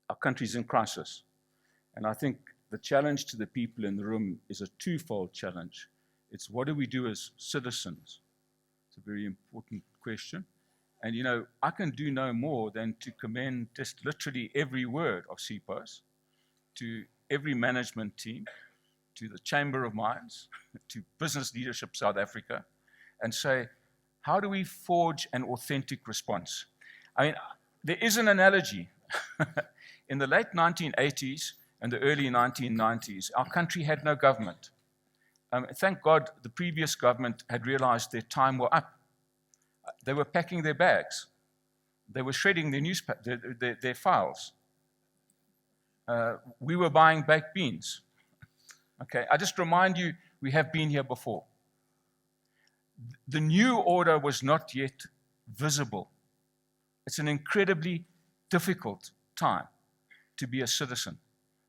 our country's in crisis. And I think the challenge to the people in the room is a twofold challenge. It's what do we do as citizens? It's a very important question. And you know, I can do no more than to commend just literally every word of CPOS to every management team, to the Chamber of Mines, to Business Leadership South Africa, and say, how do we forge an authentic response? I mean, there is an analogy. In the late 1980s and the early 1990s, our country had no government. Thank God the previous government had realized their time were up. They were packing their bags. They were shredding their files. We were buying baked beans. Okay, I just remind you, we have been here before. The new order was not yet visible. It's an incredibly difficult time to be a citizen.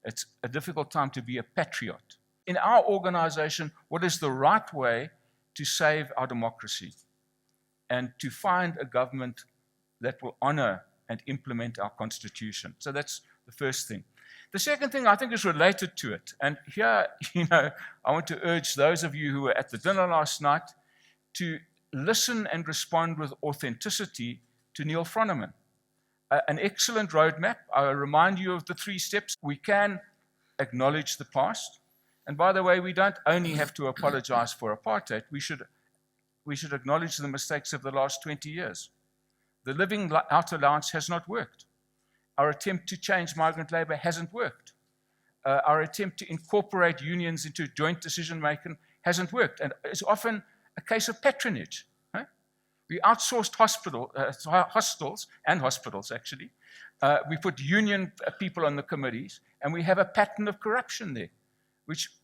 It's a difficult time to be a patriot. In our organization, what is the right way to save our democracy and to find a government that will honor and implement our constitution? So that's the first thing. The second thing I think is related to it, and here, you know, I want to urge those of you who were at the dinner last night to listen and respond with authenticity to Neil Froneman. An excellent roadmap. I remind you of the 3 steps. We can acknowledge the past. And by the way, we don't only have to apologize for apartheid. We should acknowledge the mistakes of the last 20 years. The Living Out Allowance has not worked. Our attempt to change migrant labor hasn't worked. Our attempt to incorporate unions into joint decision-making hasn't worked. And it's often a case of patronage. Right? We outsourced hostels and hospitals, actually. We put union people on the committees, and we have a pattern of corruption there,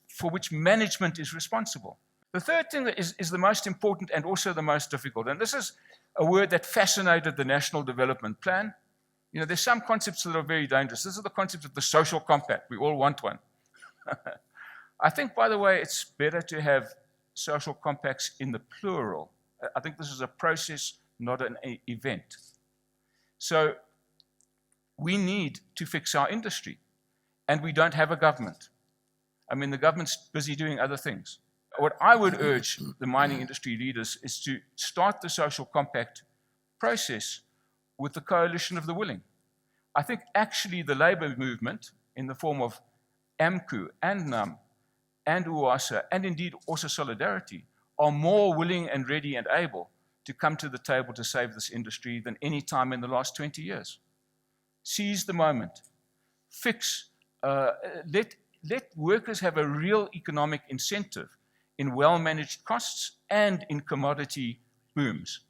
for which management is responsible. The third thing that is the most important and also the most difficult, and this is a word that fascinated the National Development Plan. You know, there's some concepts that are very dangerous. This is the concept of the social compact. We all want one. I think, by the way, it's better to have social compacts in the plural. I think this is a process, not an event. So we need to fix our industry, and we don't have a government. I mean, the government's busy doing other things. What I would urge the mining industry leaders is to start the social compact process with the coalition of the willing. I think actually the labor movement, in the form of AMCU and NUM and UASA, and indeed also Solidarity, are more willing and ready and able to come to the table to save this industry than any time in the last 20 years. Seize the moment. Fix, let workers have a real economic incentive in well-managed costs and in commodity booms.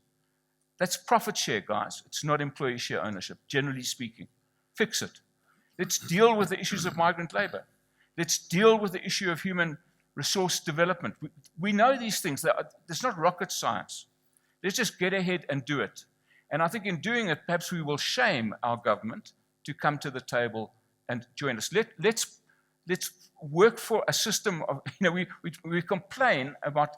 That's profit share, guys. It's not employee share ownership, generally speaking. Fix it. Let's deal with the issues of migrant labor. Let's deal with the issue of human resource development. We know these things. It's not rocket science. Let's just get ahead and do it. And I think in doing it, perhaps we will shame our government to come to the table and join us. Let's work for a system of, you know, we complain about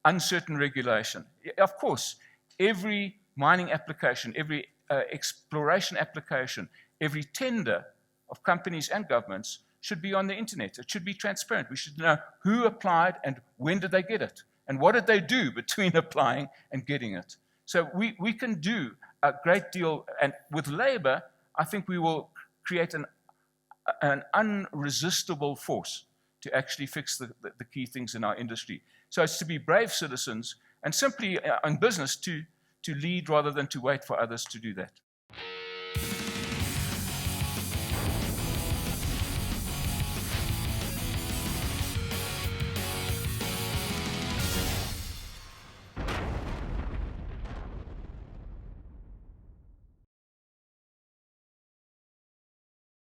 uncertain regulation. Of course, every mining application, every exploration application, every tender of companies and governments should be on the internet. It should be transparent. We should know who applied and when did they get it, and what did they do between applying and getting it. So we can do a great deal, and with labor, I think we will create an unresistible force to actually fix the key things in our industry. So it's to be brave citizens and simply in business to lead rather than to wait for others to do that.